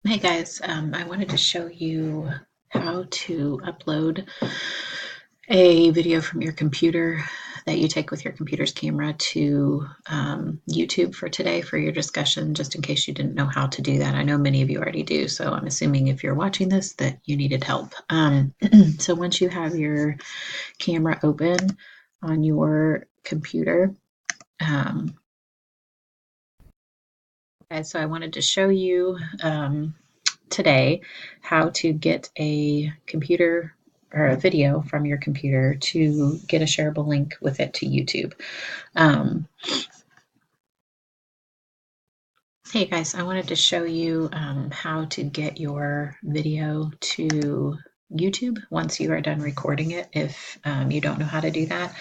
Hey guys, I wanted to show you how to upload a video from your computer that you take with your computer's camera to YouTube for today for your discussion, just in case you didn't know how to do that. I know many of you already do, so I'm assuming if you're watching this that you needed help. So once you have your camera open on your computer, um, so I wanted to show you today how to get a computer or a video from your computer to get a shareable link with it to YouTube. Um, hey guys, I wanted to show you how to get your video to YouTube once you are done recording it if you don't know how to do that.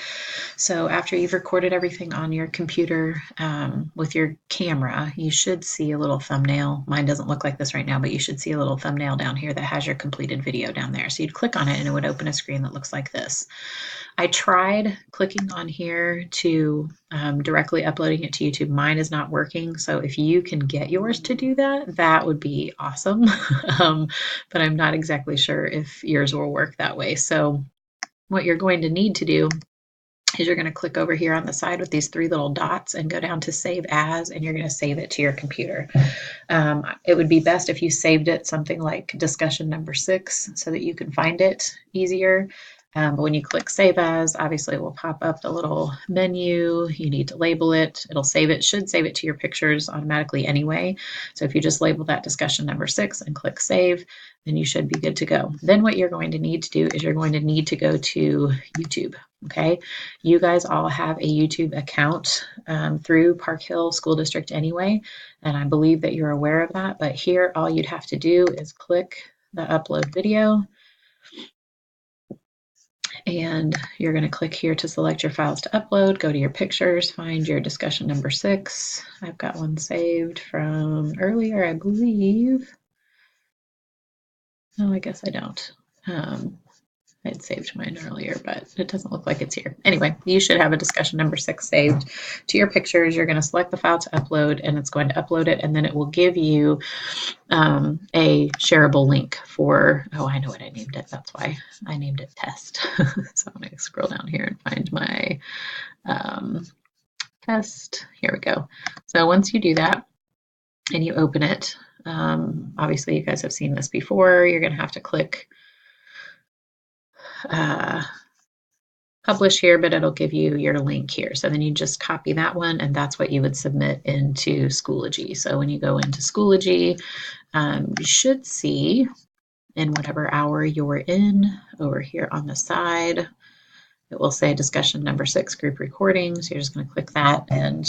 So after you've recorded everything on your computer with your camera, you should see a little thumbnail. Mine doesn't look like this right now, but you should see a little thumbnail down here that has your completed video down there. So you'd click on it and it would open a screen that looks like this. I tried clicking on here to directly uploading it to YouTube. Mine is not working. So if you can get yours to do that, that would be awesome. But I'm not exactly sure if yours will work that way. So what you're going to need to do is you're going to click over here on the side with these three little dots and go down to save as, and you're going to save it to your computer. It would be best if you saved it something like discussion number 6 so that you can find it easier. But when you click save as, obviously it will pop up the little menu. You need to label it. It'll save it, should save it to your pictures automatically anyway. So if you just label that discussion number 6 and click save, then you should be good to go. Then what you're going to need to do is you're going to need to go to YouTube. Okay, you guys all have a YouTube account through Park Hill School District anyway, and I believe that you're aware of that. But here, all you'd have to do is click the upload video, and you're going to click here to select your files to upload. Go to your pictures, find your discussion number 6. I've got one saved from earlier, I believe. No, I guess I don't. I'd saved mine earlier, but it doesn't look like it's here. Anyway, you should have a discussion number 6 saved to your pictures. You're going to select the file to upload, and it's going to upload it, and then it will give you a shareable link for, oh, I know what I named it. That's why I named it test. So I'm going to scroll down here and find my test. Here we go. So once you do that and you open it, obviously you guys have seen this before. You're going to have to click publish here, but it'll give you your link here. So then you just copy that one, and that's what you would submit into Schoology. So when you go into Schoology, you should see in whatever hour you're in over here on the side, it will say discussion number 6 group recordings. You're just going to click that and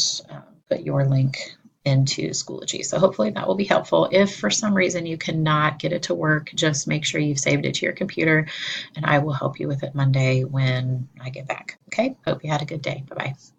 put your link into Schoology. So hopefully that will be helpful. If for some reason you cannot get it to work, just make sure you've saved it to your computer, and I will help you with it Monday when I get back. Okay, hope you had a good day. Bye-bye.